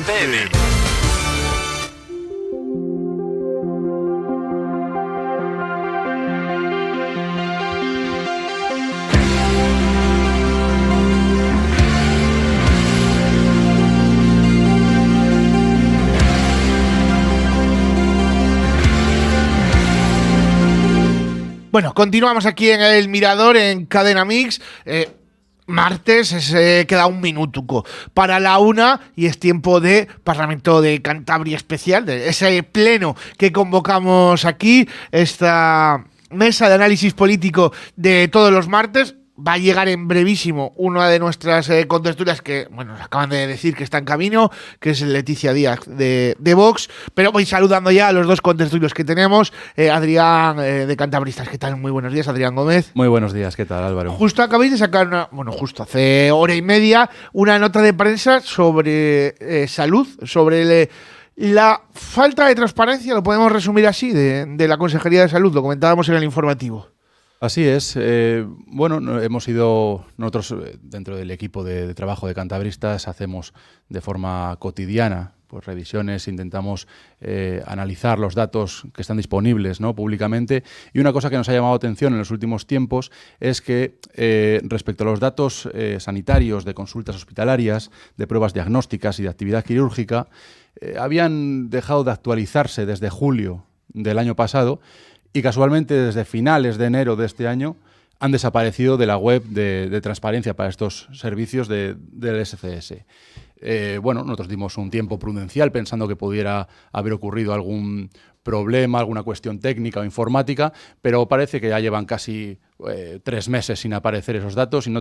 FM. Bueno, continuamos aquí en El Mirador, en Cadena Mix. Martes, queda un minuto para la 1 y es tiempo de Parlamento de Cantabria especial, de ese pleno que convocamos aquí, esta mesa de análisis político de todos los martes. Va a llegar en brevísimo una de nuestras contertulias que, bueno, nos acaban de decir que está en camino, que es Leticia Díaz de Vox, pero voy saludando ya a los dos contertulios que tenemos. Adrián de Cantabristas, ¿qué tal? Muy buenos días, Adrián Gómez. Muy buenos días, ¿qué tal, Álvaro? Justo acabáis de sacar, justo hace hora y media, una nota de prensa sobre salud, sobre la falta de transparencia, lo podemos resumir así, de la Consejería de Salud, lo comentábamos en el informativo. Así es. Bueno, hemos ido nosotros dentro del equipo de trabajo de Cantabristas, hacemos de forma cotidiana pues revisiones, intentamos analizar los datos que están disponibles, ¿no?, públicamente, y una cosa que nos ha llamado atención en los últimos tiempos es que respecto a los datos sanitarios de consultas hospitalarias, de pruebas diagnósticas y de actividad quirúrgica, habían dejado de actualizarse desde julio del año pasado. Y casualmente desde finales de enero de este año han desaparecido de la web de transparencia para estos servicios del SCS. Bueno, nosotros dimos un tiempo prudencial pensando que pudiera haber ocurrido algún problema, alguna cuestión técnica o informática, pero parece que ya llevan casi 3 meses sin aparecer esos datos y no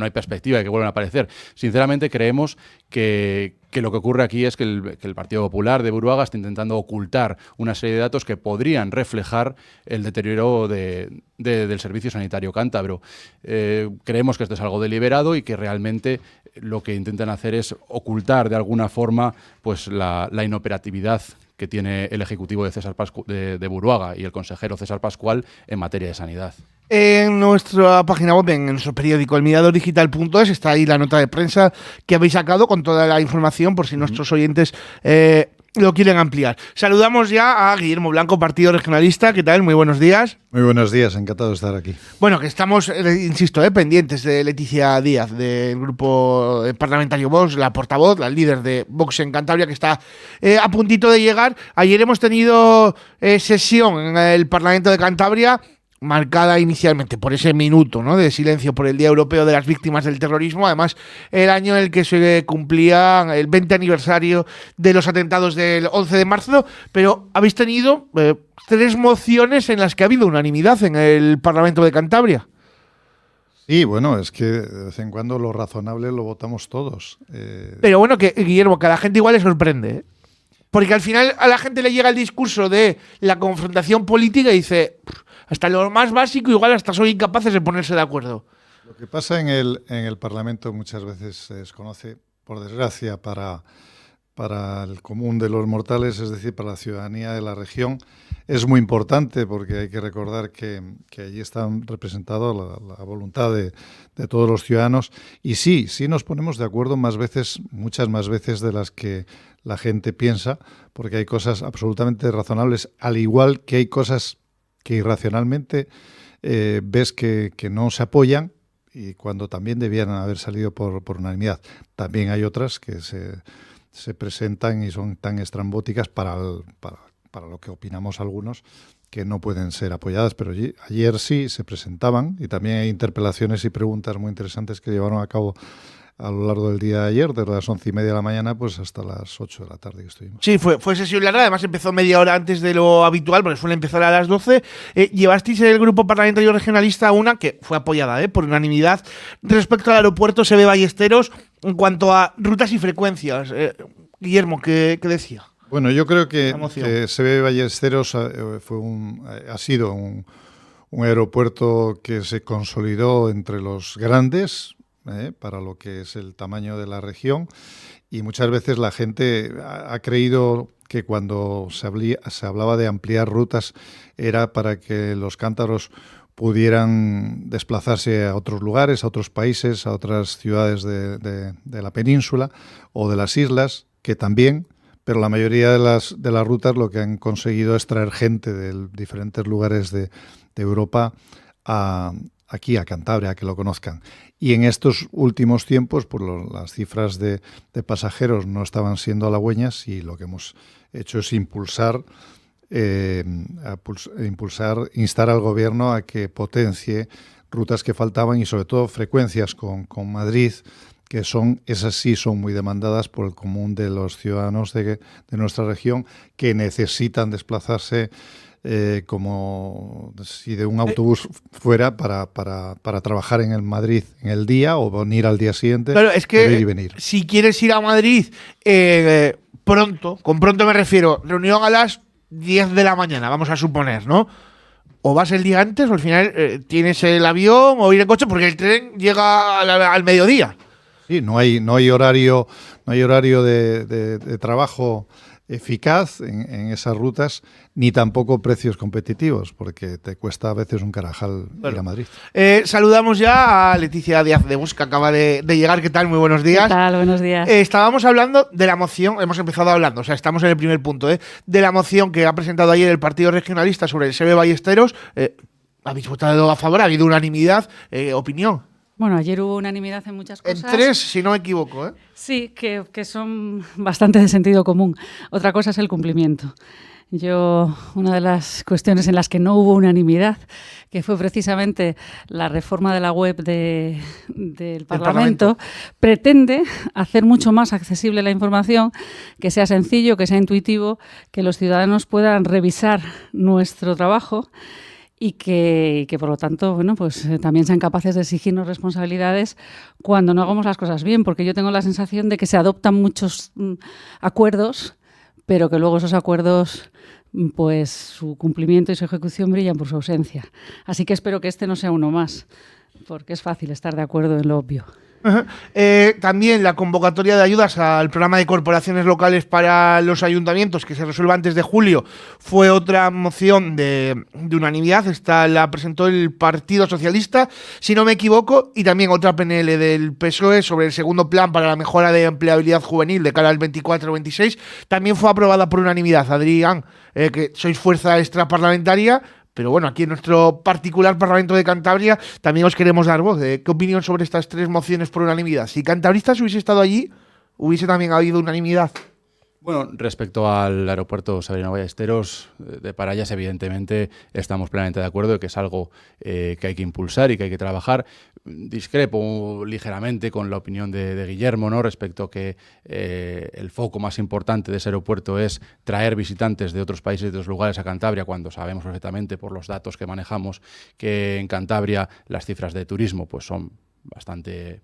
hay perspectiva de que vuelvan a aparecer. Sinceramente creemos que lo que ocurre aquí es que el Partido Popular de Buruaga está intentando ocultar una serie de datos que podrían reflejar el deterioro del servicio sanitario cántabro. Creemos que esto es algo deliberado y que realmente lo que intentan hacer es ocultar de alguna forma pues la inoperatividad que tiene el Ejecutivo de Buruaga y el consejero César Pascual en materia de sanidad. En nuestra página web, en nuestro periódico elmiradordigital.es, está ahí la nota de prensa que habéis sacado con toda la información por si nuestros oyentes lo quieren ampliar. Saludamos ya a Guillermo Blanco, Partido Regionalista. ¿Qué tal? Muy buenos días. Muy buenos días, encantado de estar aquí. Bueno, que estamos, insisto, pendientes de Leticia Díaz, del grupo parlamentario Vox, la portavoz, la líder de Vox en Cantabria, que está a puntito de llegar. Ayer hemos tenido sesión en el Parlamento de Cantabria, marcada inicialmente por ese minuto, ¿no?, de silencio por el Día Europeo de las Víctimas del Terrorismo, además el año en el que se cumplía el 20 aniversario de los atentados del 11 de marzo, pero habéis tenido 3 mociones en las que ha habido unanimidad en el Parlamento de Cantabria. Sí, bueno, es que de vez en cuando lo razonable lo votamos todos. Pero bueno, que Guillermo, que a la gente igual le sorprende, ¿eh? Porque al final a la gente le llega el discurso de la confrontación política y dice, hasta lo más básico igual hasta son incapaces de ponerse de acuerdo. Lo que pasa en el Parlamento muchas veces se desconoce, por desgracia, para el común de los mortales, es decir, para la ciudadanía de la región. Es muy importante porque hay que recordar que allí están representadas la voluntad de todos los ciudadanos. Y sí nos ponemos de acuerdo muchas más veces de las que la gente piensa, porque hay cosas absolutamente razonables, al igual que hay cosas que irracionalmente ves que no se apoyan y cuando también debían haber salido por unanimidad. También hay otras que se presentan y son tan estrambóticas para lo que opinamos algunos, que no pueden ser apoyadas, pero ayer sí se presentaban y también hay interpelaciones y preguntas muy interesantes que llevaron a cabo a lo largo del día de ayer, desde las 11:30 de la mañana pues hasta las 8 de la tarde que estuvimos. Sí, fue sesión larga, además empezó media hora antes de lo habitual, porque suele empezar a las 12. Llevasteis el grupo parlamentario regionalista una que fue apoyada por unanimidad respecto al aeropuerto SB Ballesteros en cuanto a rutas y frecuencias. Guillermo, ¿qué decía? Bueno, yo creo que SB Ballesteros ha sido un aeropuerto que se consolidó entre los grandes, para lo que es el tamaño de la región, y muchas veces la gente ha creído que cuando se hablaba de ampliar rutas era para que los cántabros pudieran desplazarse a otros lugares, a otros países, a otras ciudades de la península o de las islas, que también, pero la mayoría de las rutas lo que han conseguido es traer gente de diferentes lugares de Europa aquí a Cantabria, a que lo conozcan. Y en estos últimos tiempos, pues las cifras de pasajeros no estaban siendo halagüeñas y lo que hemos hecho es instar al gobierno a que potencie rutas que faltaban y sobre todo frecuencias con Madrid, que esas sí son muy demandadas por el común de los ciudadanos de nuestra región, que necesitan desplazarse como si de un autobús fuera para trabajar en el Madrid en el día o venir al día siguiente. Claro, es que ir y venir. Si quieres ir a Madrid pronto, con pronto me refiero, reunión a las 10 de la mañana, vamos a suponer, ¿no? O vas el día antes o al final tienes el avión o ir en coche porque el tren llega al mediodía. Sí, no hay horario de trabajo eficaz en esas rutas, ni tampoco precios competitivos, porque te cuesta a veces un carajal ir a Madrid. Saludamos ya a Leticia Díaz de Bus, que acaba de llegar. ¿Qué tal? Muy buenos días. ¿Qué tal? Buenos días. Estábamos hablando de la moción, hemos empezado hablando, o sea, estamos en el primer punto, de la moción que ha presentado ayer el Partido Regionalista sobre el SEBE Ballesteros. ¿Habéis votado a favor? ¿Ha habido unanimidad? ¿Opinión? Bueno, ayer hubo unanimidad en muchas cosas. En 3, si no me equivoco, ¿eh? Sí, que son bastante de sentido común. Otra cosa es el cumplimiento. Una de las cuestiones en las que no hubo unanimidad, que fue precisamente la reforma de la web del Parlamento, pretende hacer mucho más accesible la información, que sea sencillo, que sea intuitivo, que los ciudadanos puedan revisar nuestro trabajo y que por lo tanto, bueno, pues también sean capaces de exigirnos responsabilidades cuando no hagamos las cosas bien, porque yo tengo la sensación de que se adoptan muchos acuerdos, pero que luego esos acuerdos, pues su cumplimiento y su ejecución brillan por su ausencia. Así que espero que este no sea uno más, porque es fácil estar de acuerdo en lo obvio. También la convocatoria de ayudas al programa de corporaciones locales para los ayuntamientos, que se resuelva antes de julio, fue otra moción de unanimidad. Esta la presentó el Partido Socialista, si no me equivoco, y también otra PNL del PSOE sobre el segundo plan para la mejora de empleabilidad juvenil de cara al 24-26. También fue aprobada por unanimidad. Adrián, que sois fuerza extraparlamentaria, pero bueno, aquí en nuestro particular Parlamento de Cantabria también os queremos dar voz. ¿Qué opinión sobre estas 3 mociones por unanimidad? Si Cantabristas hubiese estado allí, hubiese también habido unanimidad. Bueno, respecto al aeropuerto Sabiñánigo Ballesteros, de Parayas, evidentemente estamos plenamente de acuerdo de que es algo que hay que impulsar y que hay que trabajar. Discrepo ligeramente con la opinión de Guillermo, ¿no? Respecto a que el foco más importante de ese aeropuerto es traer visitantes de otros países, de otros lugares a Cantabria, cuando sabemos perfectamente por los datos que manejamos que en Cantabria las cifras de turismo pues son bastante,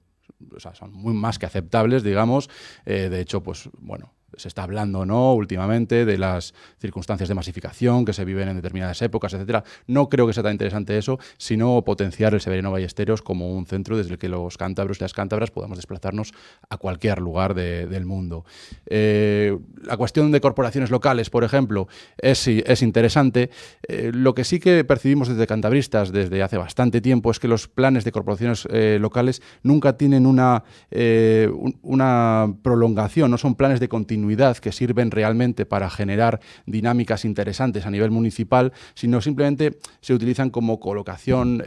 o sea, son muy más que aceptables, digamos. De hecho, pues bueno, se está hablando, ¿no?, últimamente de las circunstancias de masificación que se viven en determinadas épocas, etcétera. No creo que sea tan interesante eso, sino potenciar el Severiano Ballesteros como un centro desde el que los cántabros y las cántabras podamos desplazarnos a cualquier lugar del mundo. La cuestión de corporaciones locales, por ejemplo, es interesante. Lo que sí que percibimos desde cantabristas desde hace bastante tiempo es que los planes de corporaciones locales nunca tienen una prolongación, no son planes de continuidad que sirven realmente para generar dinámicas interesantes a nivel municipal, sino simplemente se utilizan como colocación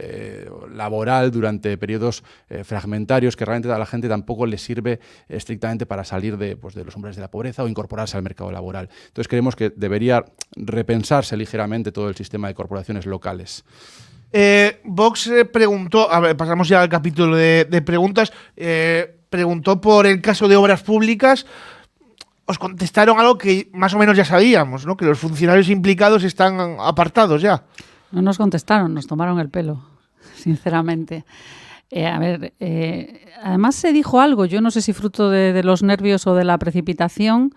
laboral durante periodos fragmentarios que realmente a la gente tampoco les sirve estrictamente para salir de los umbrales de la pobreza o incorporarse al mercado laboral. Entonces creemos que debería repensarse ligeramente todo el sistema de corporaciones locales. Vox preguntó, a ver, pasamos ya al capítulo de preguntas, preguntó por el caso de obras públicas. Os contestaron algo que más o menos ya sabíamos, ¿no? Que los funcionarios implicados están apartados ya. No nos contestaron, nos tomaron el pelo, sinceramente. Además se dijo algo, yo no sé si fruto de los nervios o de la precipitación,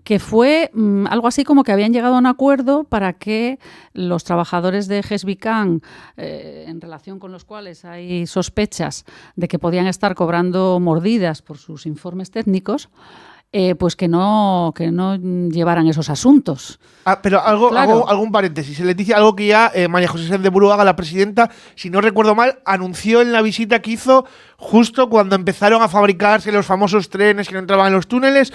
que fue algo así como que habían llegado a un acuerdo para que los trabajadores de GESBICAN, en relación con los cuales hay sospechas de que podían estar cobrando mordidas por sus informes técnicos, pues que no llevaran esos asuntos. Pero Claro. algún paréntesis. Leticia, algo que ya María José Sáenz de Buruaga, la presidenta, si no recuerdo mal, anunció en la visita que hizo justo cuando empezaron a fabricarse los famosos trenes que no entraban en los túneles.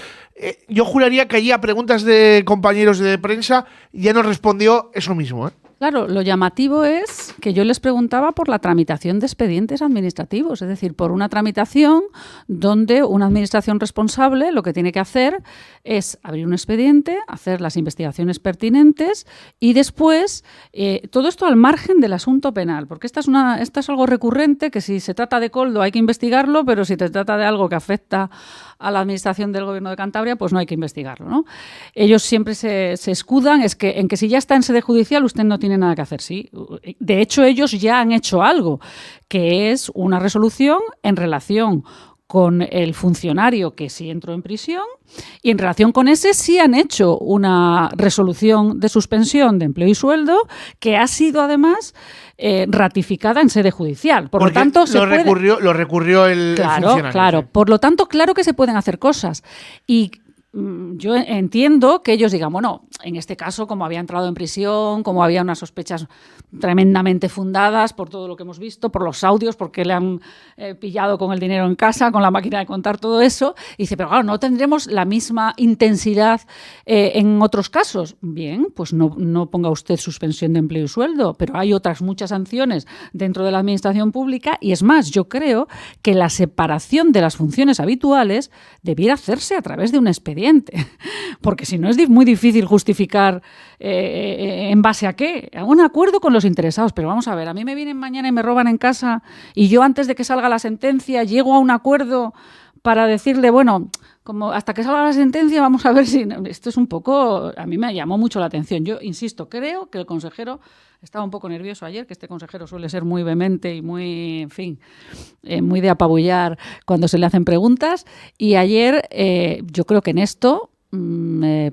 Yo juraría que allí a preguntas de compañeros de prensa ya nos respondió eso mismo, ¿eh? Claro, lo llamativo es que yo les preguntaba por la tramitación de expedientes administrativos, es decir, por una tramitación donde una administración responsable lo que tiene que hacer es abrir un expediente, hacer las investigaciones pertinentes y después todo esto al margen del asunto penal, porque esto es algo recurrente, que si se trata de Koldo hay que investigarlo, pero si se trata de algo que afecta a la administración del Gobierno de Cantabria, pues no hay que investigarlo, ¿no? Ellos siempre se escudan en que si ya está en sede judicial usted no tiene nada que hacer, sí. De hecho, ellos ya han hecho algo, que es una resolución en relación con el funcionario que sí entró en prisión, y en relación con ese sí han hecho una resolución de suspensión de empleo y sueldo que ha sido además ratificada en sede judicial. Por Porque lo tanto, lo recurrió el funcionario. Claro. Sí. Por lo tanto, claro que se pueden hacer cosas. Y yo entiendo que ellos digan, bueno, en este caso, como había entrado en prisión, como había unas sospechas tremendamente fundadas por todo lo que hemos visto, por los audios, porque le han pillado con el dinero en casa, con la máquina de contar, todo eso, y dice, pero claro, no tendremos la misma intensidad en otros casos. Bien, pues no ponga usted suspensión de empleo y sueldo, pero hay otras muchas sanciones dentro de la administración pública, y es más, yo creo que la separación de las funciones habituales debiera hacerse a través de un expediente, porque si no es muy difícil justificar en base a qué, a un acuerdo con los interesados. Pero vamos a ver, a mí me vienen mañana y me roban en casa y yo antes de que salga la sentencia llego a un acuerdo para decirle, bueno, como hasta que salga la sentencia vamos a ver si... Esto es un poco... A mí me llamó mucho la atención. Yo insisto, creo que el consejero estaba un poco nervioso ayer, que este consejero suele ser muy vehemente y muy, en fin, muy de apabullar cuando se le hacen preguntas. Y ayer yo creo que en esto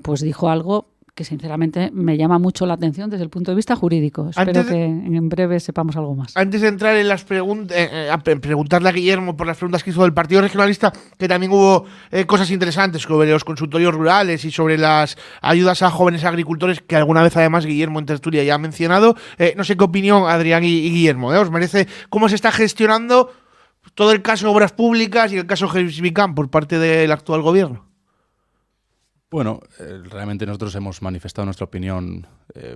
pues dijo algo que sinceramente me llama mucho la atención desde el punto de vista jurídico. Espero que en breve sepamos algo más. Antes de entrar en las preguntarle a Guillermo por las preguntas que hizo del Partido Regionalista, que también hubo cosas interesantes sobre los consultorios rurales y sobre las ayudas a jóvenes agricultores, que alguna vez además Guillermo en tertulia ya ha mencionado. No sé qué opinión, Adrián y Guillermo, ¿os merece cómo se está gestionando todo el caso de Obras Públicas y el caso Gevicam por parte del actual gobierno? Bueno, realmente nosotros hemos manifestado nuestra opinión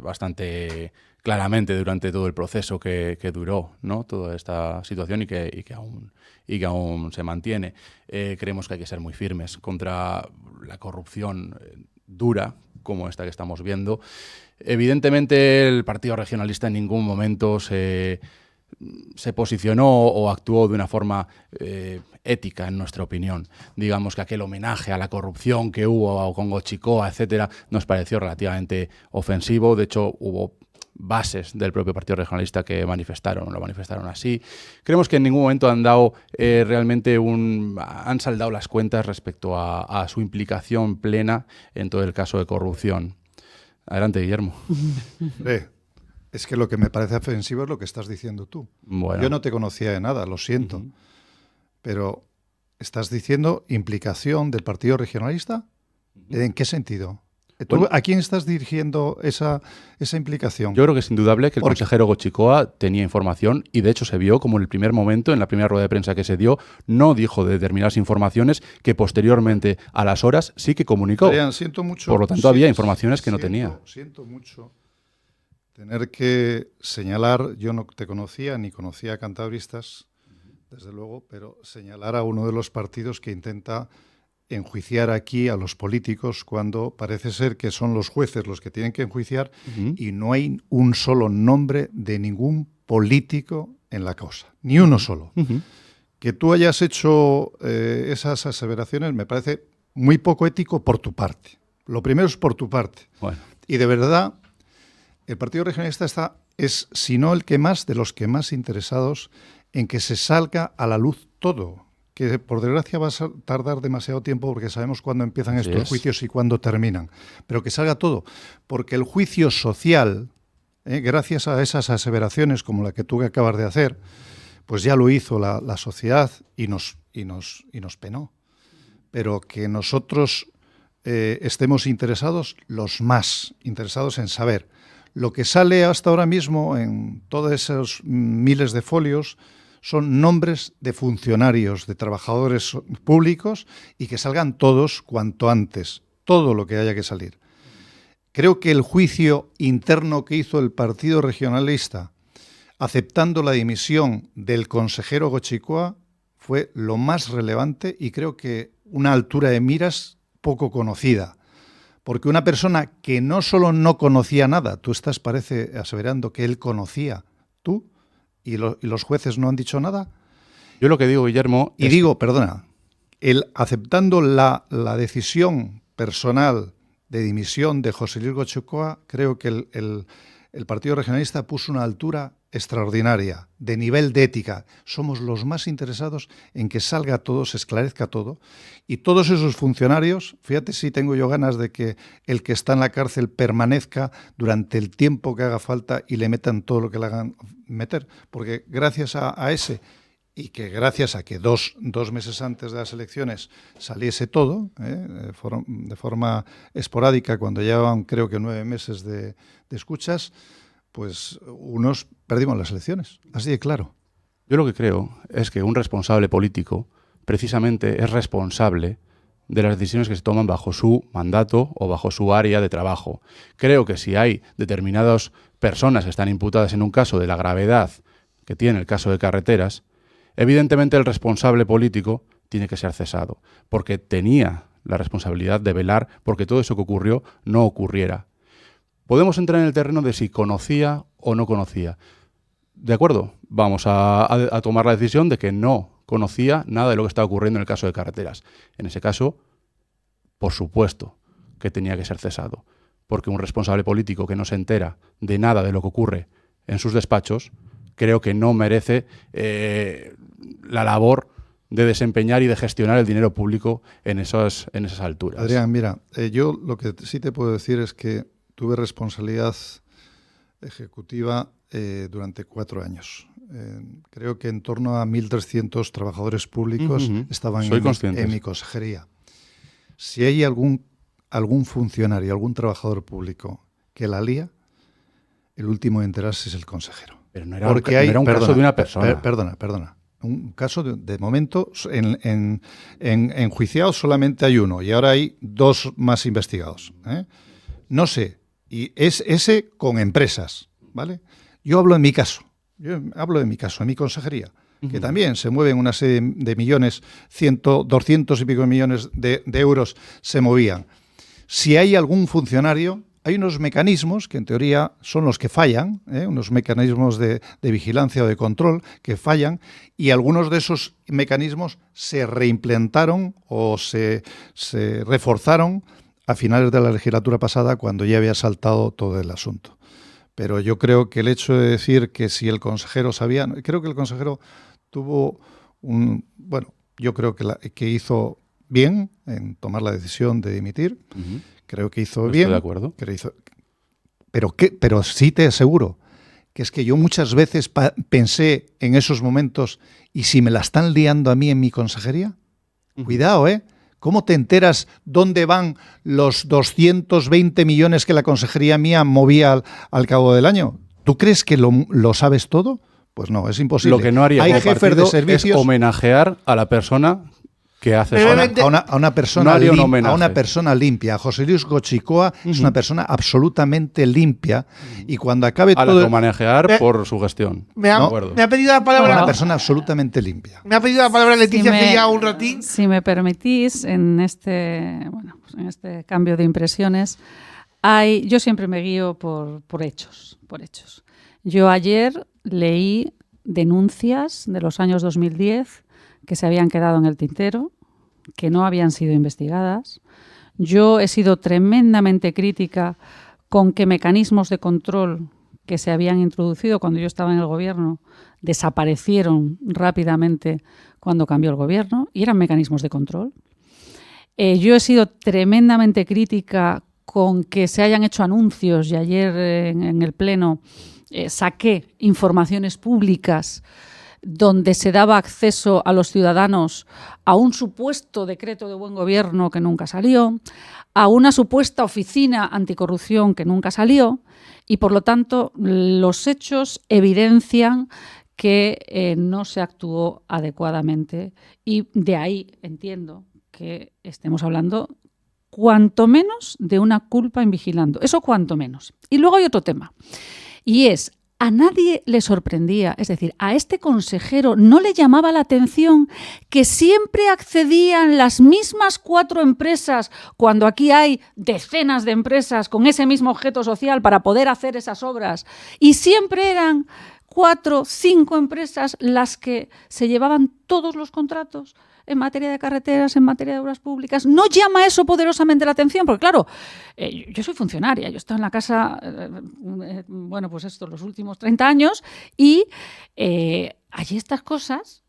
bastante claramente durante todo el proceso que duró, ¿no? Toda esta situación y que aún se mantiene. Creemos que hay que ser muy firmes contra la corrupción dura como esta que estamos viendo. Evidentemente, el Partido Regionalista en ningún momento se posicionó o actuó de una forma ética, en nuestra opinión. Digamos que aquel homenaje a la corrupción que hubo con Gochicoa, etcétera, nos pareció relativamente ofensivo. De hecho, hubo bases del propio Partido Regionalista que lo manifestaron así. Creemos que en ningún momento han dado han saldado las cuentas respecto a su implicación plena en todo el caso de corrupción. Adelante, Guillermo. Es que lo que me parece ofensivo es lo que estás diciendo tú. Bueno. Yo no te conocía de nada, lo siento. Pero ¿estás diciendo implicación del Partido Regionalista? ¿En qué sentido? Bueno, ¿A quién estás dirigiendo esa implicación? Yo creo que es indudable que el consejero Gochicoa tenía información y de hecho se vio como en el primer momento, en la primera rueda de prensa que se dio, no dijo de determinadas informaciones que posteriormente a las horas sí que comunicó. Adrián, siento mucho. Por lo tanto, había informaciones que no tenía. Siento mucho tener que señalar, yo no te conocía ni conocía a cantabristas, desde luego, pero señalar a uno de los partidos que intenta enjuiciar aquí a los políticos cuando parece ser que son los jueces los que tienen que enjuiciar y no hay un solo nombre de ningún político en la causa, ni uno solo. Que tú hayas hecho esas aseveraciones me parece muy poco ético por tu parte. Lo primero es por tu parte. Bueno. Y de verdad, el Partido Regionalista es, si no el que más, de los que más interesados en que se salga a la luz todo, que por desgracia va a tardar demasiado tiempo porque sabemos cuándo empiezan estos juicios y cuándo terminan, pero que salga todo, porque el juicio social, gracias a esas aseveraciones como la que tú acabas de hacer, pues ya lo hizo la sociedad y nos penó. pero que nosotros estemos interesados, los más interesados en saber. Lo que sale hasta ahora mismo en todos esos miles de folios son nombres de funcionarios, de trabajadores públicos, y que salgan todos cuanto antes, todo lo que haya que salir. Creo que el juicio interno que hizo el Partido Regionalista, aceptando la dimisión del consejero Goicoechea, fue lo más relevante y creo que una altura de miras poco conocida. Porque una persona que no solo no conocía nada, tú estás, parece, aseverando que él conocía, tú, y los jueces no han dicho nada. Yo lo que digo, Guillermo... Y digo, perdona, aceptando la decisión personal de dimisión de José Luis Goicoechea, creo que el Partido Regionalista puso una altura extraordinaria, de nivel de ética. Somos los más interesados en que salga todo, se esclarezca todo. Y todos esos funcionarios, fíjate si tengo yo ganas de que el que está en la cárcel permanezca durante el tiempo que haga falta y le metan todo lo que le hagan meter. Porque gracias a ese, y que gracias a que dos meses antes de las elecciones saliese todo, de forma esporádica, cuando llevaban creo que 9 meses de escuchas, pues unos perdimos las elecciones, así de claro. Yo lo que creo es que un responsable político precisamente es responsable de las decisiones que se toman bajo su mandato o bajo su área de trabajo. Creo que si hay determinadas personas que están imputadas en un caso de la gravedad que tiene el caso de carreteras, evidentemente el responsable político tiene que ser cesado, porque tenía la responsabilidad de velar porque todo eso que ocurrió no ocurriera. Podemos entrar en el terreno de si conocía o no conocía. De acuerdo, vamos a tomar la decisión de que no conocía nada de lo que estaba ocurriendo en el caso de carreteras. En ese caso, por supuesto que tenía que ser cesado, porque un responsable político que no se entera de nada de lo que ocurre en sus despachos, creo que no merece la labor de desempeñar y de gestionar el dinero público en esas alturas. Adrián, mira, yo lo que sí te puedo decir es que tuve responsabilidad ejecutiva durante 4 años. Creo que en torno a 1.300 trabajadores públicos estaban en mi consejería. Si hay algún funcionario, algún trabajador público que la lía, el último en enterarse es el consejero. Pero no era un caso de una persona. Perdona. Un caso, de momento, en enjuiciados solamente hay 1 y ahora hay 2 más investigados. No sé, y es ese con empresas, ¿vale? Yo hablo en mi caso, en mi consejería, que también se mueven una serie de millones, 200 y pico millones de euros se movían. Si hay algún funcionario, hay unos mecanismos que en teoría son los que fallan, unos mecanismos de vigilancia o de control que fallan, y algunos de esos mecanismos se reimplantaron o se reforzaron a finales de la legislatura pasada, cuando ya había saltado todo el asunto. Pero yo creo que el hecho de decir que si el consejero sabía, creo que el consejero tuvo yo creo que hizo bien en tomar la decisión de dimitir. Creo que hizo bien. Estoy de acuerdo. Pero sí te aseguro que es que yo muchas veces pensé en esos momentos, ¿y si me la están liando a mí en mi consejería? Cuidado, ¿Cómo te enteras dónde van los 220 millones que la consejería mía movía al cabo del año? ¿Tú crees que lo sabes todo? Pues no, es imposible. Lo que no haría hay como jefes de servicios, es homenajear a la persona que hace a una persona limpia. José Luis Goicoechea es una persona absolutamente limpia, y cuando acabe todo... homenajear por su gestión. Me ha pedido la palabra... Una persona absolutamente limpia. Me ha pedido la palabra Leticia hace ya un ratín. Si me permitís, en este cambio de impresiones, yo siempre me guío por hechos. Yo ayer leí denuncias de los años 2010 que se habían quedado en el tintero, que no habían sido investigadas. Yo he sido tremendamente crítica con que mecanismos de control que se habían introducido cuando yo estaba en el gobierno desaparecieron rápidamente cuando cambió el gobierno, y eran mecanismos de control. Yo he sido tremendamente crítica con que se hayan hecho anuncios, y ayer en el Pleno saqué informaciones públicas donde se daba acceso a los ciudadanos a un supuesto decreto de buen gobierno que nunca salió, a una supuesta oficina anticorrupción que nunca salió, y por lo tanto los hechos evidencian que no se actuó adecuadamente, y de ahí entiendo que estemos hablando cuanto menos de una culpa in vigilando. Eso cuanto menos. Y luego hay otro tema, y es, a nadie le sorprendía, es decir, a este consejero no le llamaba la atención que siempre accedían las mismas 4 empresas, cuando aquí hay decenas de empresas con ese mismo objeto social para poder hacer esas obras, y siempre eran 4, 5 empresas las que se llevaban todos los contratos en materia de carreteras, en materia de obras públicas. ¿No llama eso poderosamente la atención? Porque claro, yo soy funcionaria, yo he estado en la casa, bueno, pues esto, los últimos 30 años, y allí estas cosas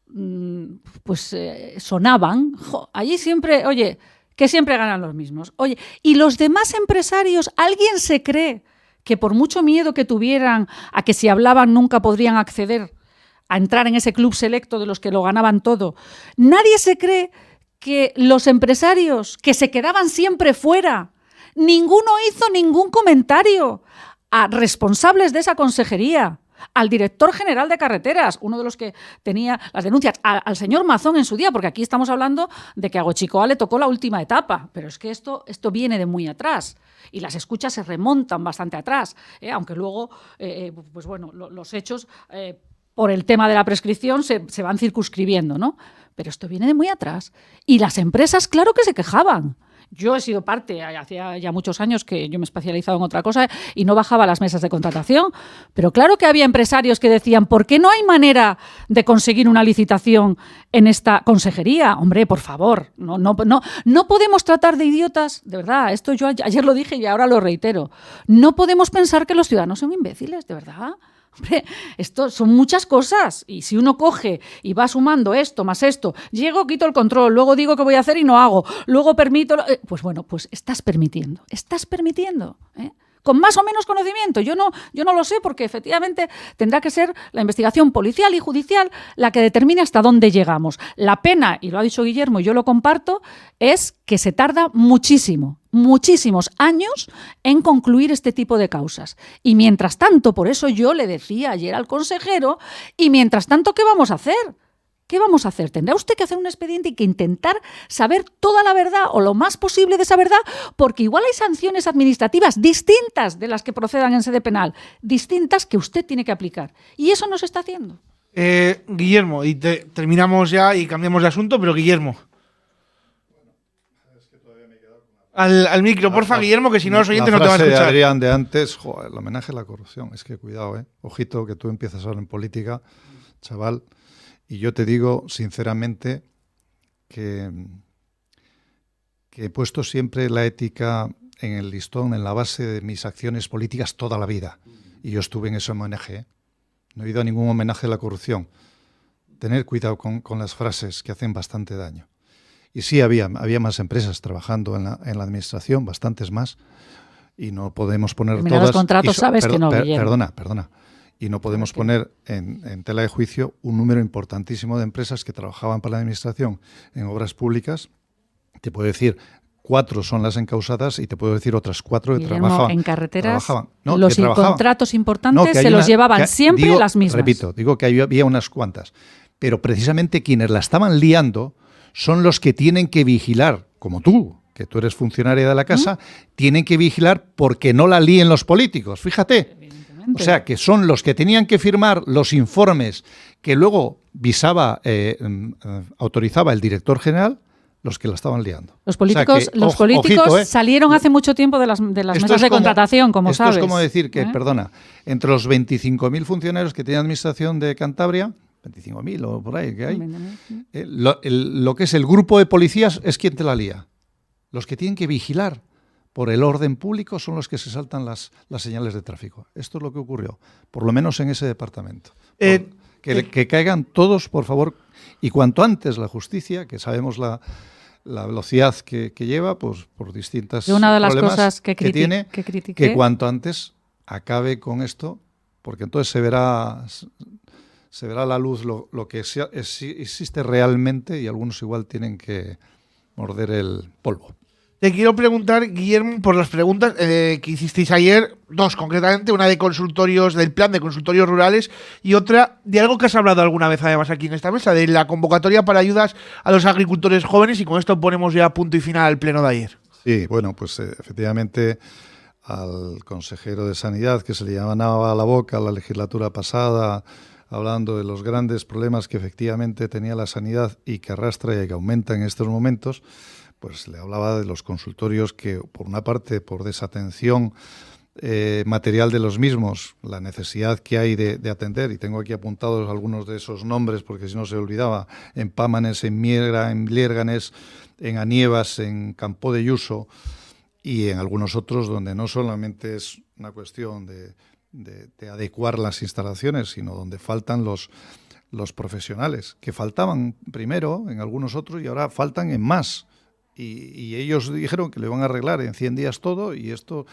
pues sonaban. Allí siempre, oye, que siempre ganan los mismos. Oye, y los demás empresarios, ¿alguien se cree que por mucho miedo que tuvieran a que si hablaban nunca podrían acceder a entrar en ese club selecto de los que lo ganaban todo? Nadie se cree que los empresarios que se quedaban siempre fuera, ninguno hizo ningún comentario a responsables de esa consejería, al director general de carreteras, uno de los que tenía las denuncias, al señor Mazón en su día, porque aquí estamos hablando de que a Goicoechea le tocó la última etapa, pero es que esto viene de muy atrás. Y las escuchas se remontan bastante atrás, aunque luego, pues bueno, los hechos, por el tema de la prescripción, se van circunscribiendo, ¿no? Pero esto viene de muy atrás. Y las empresas, claro que se quejaban. Yo he sido parte, hacía ya muchos años que yo me he especializado en otra cosa y no bajaba a las mesas de contratación, pero claro que había empresarios que decían, ¿por qué no hay manera de conseguir una licitación en esta consejería? Hombre, por favor, no podemos tratar de idiotas, de verdad, esto yo ayer lo dije y ahora lo reitero, no podemos pensar que los ciudadanos son imbéciles, de verdad. Hombre, esto son muchas cosas, y si uno coge y va sumando esto más esto, llego, quito el control, luego digo que voy a hacer y no hago, luego permito, pues bueno, pues estás permitiendo, con más o menos conocimiento. Yo no lo sé, porque efectivamente tendrá que ser la investigación policial y judicial la que determine hasta dónde llegamos. La pena, y lo ha dicho Guillermo y yo lo comparto, es que se tarda muchísimos años en concluir este tipo de causas. Y mientras tanto, por eso yo le decía ayer al consejero, y mientras tanto, ¿qué vamos a hacer? ¿Qué vamos a hacer? Tendrá usted que hacer un expediente y que intentar saber toda la verdad o lo más posible de esa verdad, porque igual hay sanciones administrativas distintas de las que procedan en sede penal, distintas que usted tiene que aplicar. Y eso no se está haciendo. Guillermo, y terminamos ya y cambiamos de asunto, pero Guillermo. Al micro, porfa, Guillermo, que si no los oyentes no te van a escuchar. La frase de Adrián de antes, el homenaje a la corrupción. Es que cuidado, ojito, que tú empiezas ahora en política, chaval. Y yo te digo, sinceramente, que he puesto siempre la ética en el listón, en la base de mis acciones políticas toda la vida. Y yo estuve en ese homenaje. No he ido a ningún homenaje a la corrupción. Tener cuidado con las frases que hacen bastante daño. Y sí, había más empresas trabajando en la administración, bastantes más, y no podemos poner todas... los contratos sabes que no, Guillermo. Perdona. Y no podemos poner en tela de juicio un número importantísimo de empresas que trabajaban para la administración en obras públicas. Te puedo decir, 4 son las encausadas y te puedo decir otras 4 que Guillermo, trabajaban. En carreteras, los contratos importantes se los llevaban siempre las mismas. Repito, digo que había unas cuantas. Pero precisamente quienes la estaban liando son los que tienen que vigilar, como tú, que tú eres funcionaria de la casa, tienen que vigilar porque no la líen los políticos. Fíjate. O sea, que son los que tenían que firmar los informes que luego autorizaba el director general, los que la estaban liando. Los políticos, ojito, salieron hace mucho tiempo de las mesas de contratación, como sabes. Esto es como decir que, perdona, entre los 25.000 funcionarios que tiene la Administración de Cantabria, 25.000 o por ahí que hay, lo que es el grupo de policías es quien te la lía. Los que tienen que vigilar por el orden público son los que se saltan las señales de tráfico. Esto es lo que ocurrió, por lo menos en ese departamento. Que caigan todos, por favor, y cuanto antes la justicia, que sabemos la velocidad que lleva, pues por distintas una de las problemas cosas que tiene, que cuanto antes acabe con esto, porque entonces se verá a la luz lo que existe realmente, y algunos igual tienen que morder el polvo. Te quiero preguntar, Guillermo, por las preguntas que hicisteis ayer, dos concretamente, una de consultorios, del plan de consultorios rurales, y otra de algo que has hablado alguna vez además aquí en esta mesa, de la convocatoria para ayudas a los agricultores jóvenes, y con esto ponemos ya punto y final al pleno de ayer. Sí, bueno, pues efectivamente al consejero de Sanidad, que se le llamaba a la boca la legislatura pasada, hablando de los grandes problemas que efectivamente tenía la sanidad y que arrastra y que aumenta en estos momentos, pues le hablaba de los consultorios que, por una parte, por desatención material de los mismos, la necesidad que hay de atender, y tengo aquí apuntados algunos de esos nombres porque si no se olvidaba, en Pámanes, en Miegra, en Liérganes, en Anievas, en Campo de Yuso y en algunos otros donde no solamente es una cuestión de adecuar las instalaciones, sino donde faltan los profesionales, que faltaban primero en algunos otros y ahora faltan en más. Y ellos dijeron que lo iban a arreglar en 100 días todo, y esto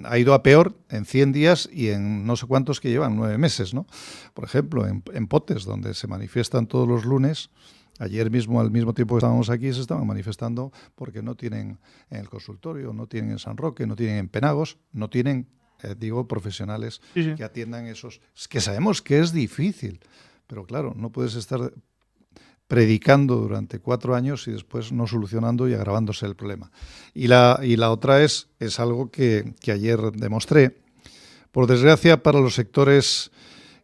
ha ido a peor en 100 días y en no sé cuántos que llevan 9 meses, ¿no? Por ejemplo, en Potes, donde se manifiestan todos los lunes, ayer mismo, al mismo tiempo que estábamos aquí, se estaban manifestando porque no tienen en el consultorio, no tienen en San Roque, no tienen en Penagos, no tienen, profesionales que atiendan esos. Es que sabemos que es difícil, pero claro, no puedes estar predicando durante 4 años y después no solucionando y agravándose el problema. Y la otra es algo que ayer demostré. Por desgracia, para los sectores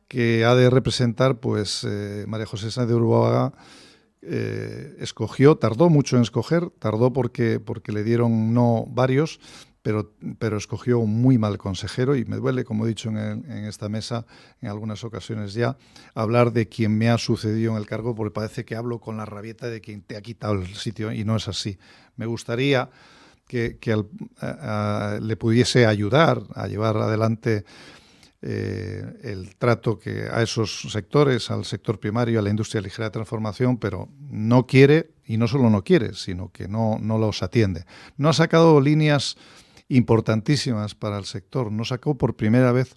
que ha de representar, pues María José Sáenz de Uruaga tardó mucho en escoger, tardó porque le dieron no varios, pero escogió un muy mal consejero, y me duele, como he dicho en esta mesa en algunas ocasiones ya, hablar de quien me ha sucedido en el cargo, porque parece que hablo con la rabieta de quien te ha quitado el sitio, y no es así. Me gustaría que le pudiese ayudar a llevar adelante el trato que a esos sectores, al sector primario, a la industria ligera de transformación, pero no quiere, y no solo no quiere, sino que no los atiende. No ha sacado líneas importantísimas para el sector. No sacó por primera vez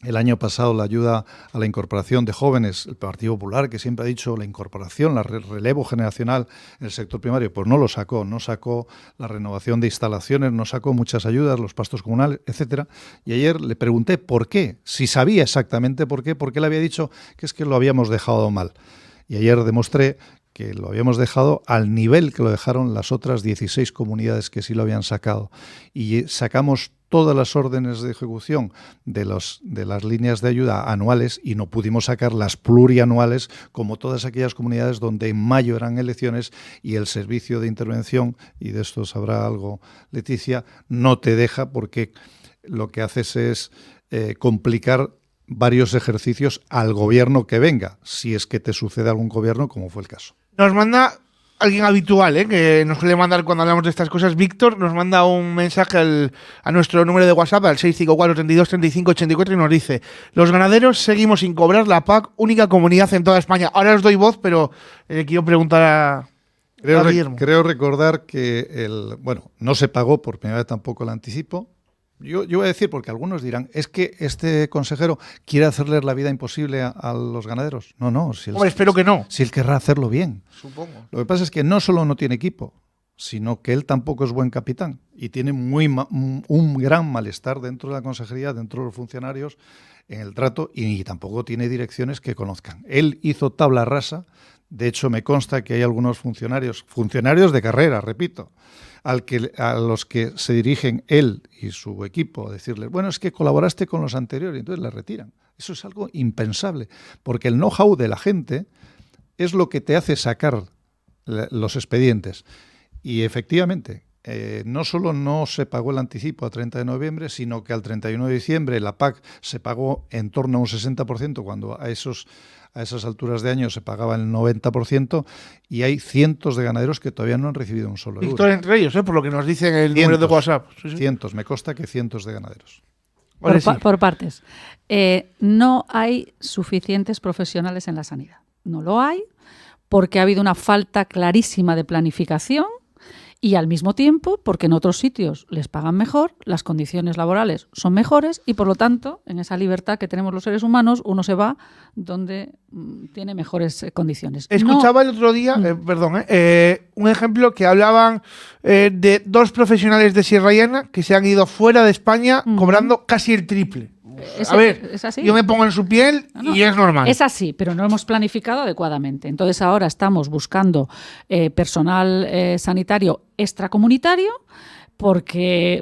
el año pasado la ayuda a la incorporación de jóvenes. El Partido Popular, que siempre ha dicho la incorporación, la relevo generacional en el sector primario, pues no lo sacó. No sacó la renovación de instalaciones, no sacó muchas ayudas, los pastos comunales, etcétera. Y ayer le pregunté por qué, si sabía exactamente por qué, porque él había dicho que es que lo habíamos dejado mal. Y ayer demostré que lo habíamos dejado al nivel que lo dejaron las otras 16 comunidades que sí lo habían sacado. Y sacamos todas las órdenes de ejecución de las líneas de ayuda anuales, y no pudimos sacar las plurianuales como todas aquellas comunidades donde en mayo eran elecciones y el servicio de intervención, y de esto sabrá algo Leticia, no te deja, porque lo que haces es complicar varios ejercicios al gobierno que venga, si es que te sucede algún gobierno, como fue el caso. Nos manda alguien habitual, que nos suele mandar cuando hablamos de estas cosas. Víctor nos manda un mensaje a nuestro número de WhatsApp, al 654 32 35 84, y nos dice: los ganaderos seguimos sin cobrar la PAC, única comunidad en toda España. Ahora os doy voz, pero quiero preguntar a Guillermo. Creo recordar que no se pagó por primera vez tampoco el anticipo. Yo voy a decir, porque algunos dirán, es que este consejero quiere hacerles la vida imposible a los ganaderos. No. Espero que no. Si él querrá hacerlo bien. Supongo. Lo que pasa es que no solo no tiene equipo, sino que él tampoco es buen capitán, y tiene un gran malestar dentro de la consejería, dentro de los funcionarios, en el trato, y tampoco tiene direcciones que conozcan. Él hizo tabla rasa. De hecho, me consta que hay algunos funcionarios de carrera, repito, a los que se dirigen él y su equipo, a decirles, bueno, es que colaboraste con los anteriores, y entonces le retiran. Eso es algo impensable, porque el know-how de la gente es lo que te hace sacar los expedientes. Y efectivamente, no solo no se pagó el anticipo a 30 de noviembre, sino que al 31 de diciembre la PAC se pagó en torno a un 60%, cuando a esas alturas de año se pagaba el 90%, y hay cientos de ganaderos que todavía no han recibido un solo euro. Víctor, entre ellos, por lo que nos dicen el número de WhatsApp. Sí. Cientos, me consta que cientos de ganaderos. Por partes. No hay suficientes profesionales en la sanidad. No lo hay, porque ha habido una falta clarísima de planificación Y al mismo tiempo, porque en otros sitios les pagan mejor, las condiciones laborales son mejores y, por lo tanto, en esa libertad que tenemos los seres humanos, uno se va donde tiene mejores condiciones. Escuchaba el otro día, un ejemplo que hablaban de 2 profesionales de Sierra Llana que se han ido fuera de España cobrando casi el triple. A ver, ¿es así? yo me pongo en su piel y es normal. Es así, pero no hemos planificado adecuadamente. Entonces ahora estamos buscando personal sanitario extracomunitario porque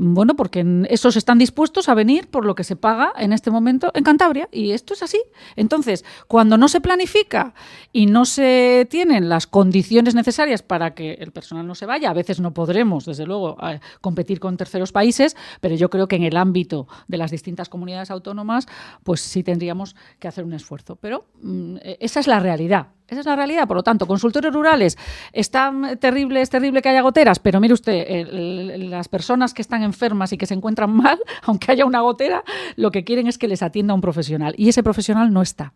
esos están dispuestos a venir por lo que se paga en este momento en Cantabria, y esto es así. Entonces, cuando no se planifica y no se tienen las condiciones necesarias para que el personal no se vaya, a veces no podremos, desde luego, competir con terceros países, pero yo creo que en el ámbito de las distintas comunidades autónomas, pues sí tendríamos que hacer un esfuerzo. Pero esa es la realidad. Esa es la realidad. Por lo tanto, consultorios rurales, es terrible que haya goteras, pero mire usted, las personas que están enfermas y que se encuentran mal, aunque haya una gotera, lo que quieren es que les atienda un profesional, y ese profesional no está.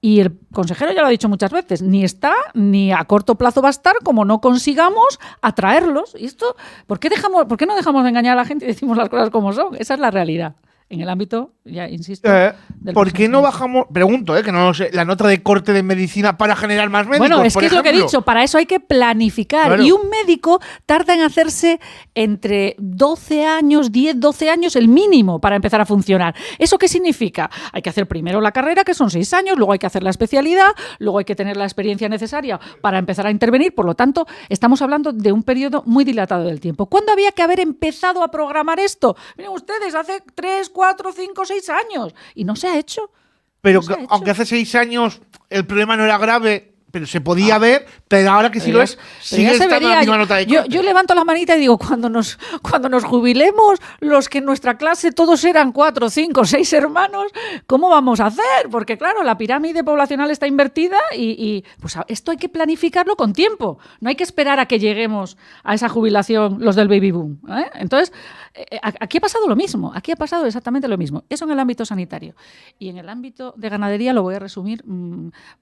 Y el consejero ya lo ha dicho muchas veces, ni está, ni a corto plazo va a estar, como no consigamos atraerlos. Y esto, ¿por qué no dejamos de engañar a la gente y decimos las cosas como son? Esa es la realidad. En el ámbito, ya insisto, del ¿por qué no bajamos, pregunto, que no sé, la nota de corte de medicina para generar más médicos? Bueno, es por que ejemplo? es lo que he dicho, para eso hay que planificar. Claro. Y un médico tarda en hacerse entre 12 años, 10, 12 años, el mínimo para empezar a funcionar. ¿Eso qué significa? Hay que hacer primero la carrera, que son 6 años, luego hay que hacer la especialidad, luego hay que tener la experiencia necesaria para empezar a intervenir. Por lo tanto, estamos hablando de un periodo muy dilatado del tiempo. ¿Cuándo había que haber empezado a programar esto? Miren ustedes, hace 3, 4, 5, 6 años. Y no se ha hecho. Pero No se ha hecho. aunque hace 6 años el problema no era grave, pero se podía ver, pero ahora que sí lo es, sigue estando la misma nota de corte. Yo levanto la manita y digo, cuando nos jubilemos, los que en nuestra clase todos eran 4, 5, 6 hermanos, ¿cómo vamos a hacer? Porque claro, la pirámide poblacional está invertida y pues esto hay que planificarlo con tiempo. No hay que esperar a que lleguemos a esa jubilación los del baby boom. Entonces, aquí ha pasado lo mismo, aquí ha pasado exactamente lo mismo. Eso en el ámbito sanitario. Y en el ámbito de ganadería lo voy a resumir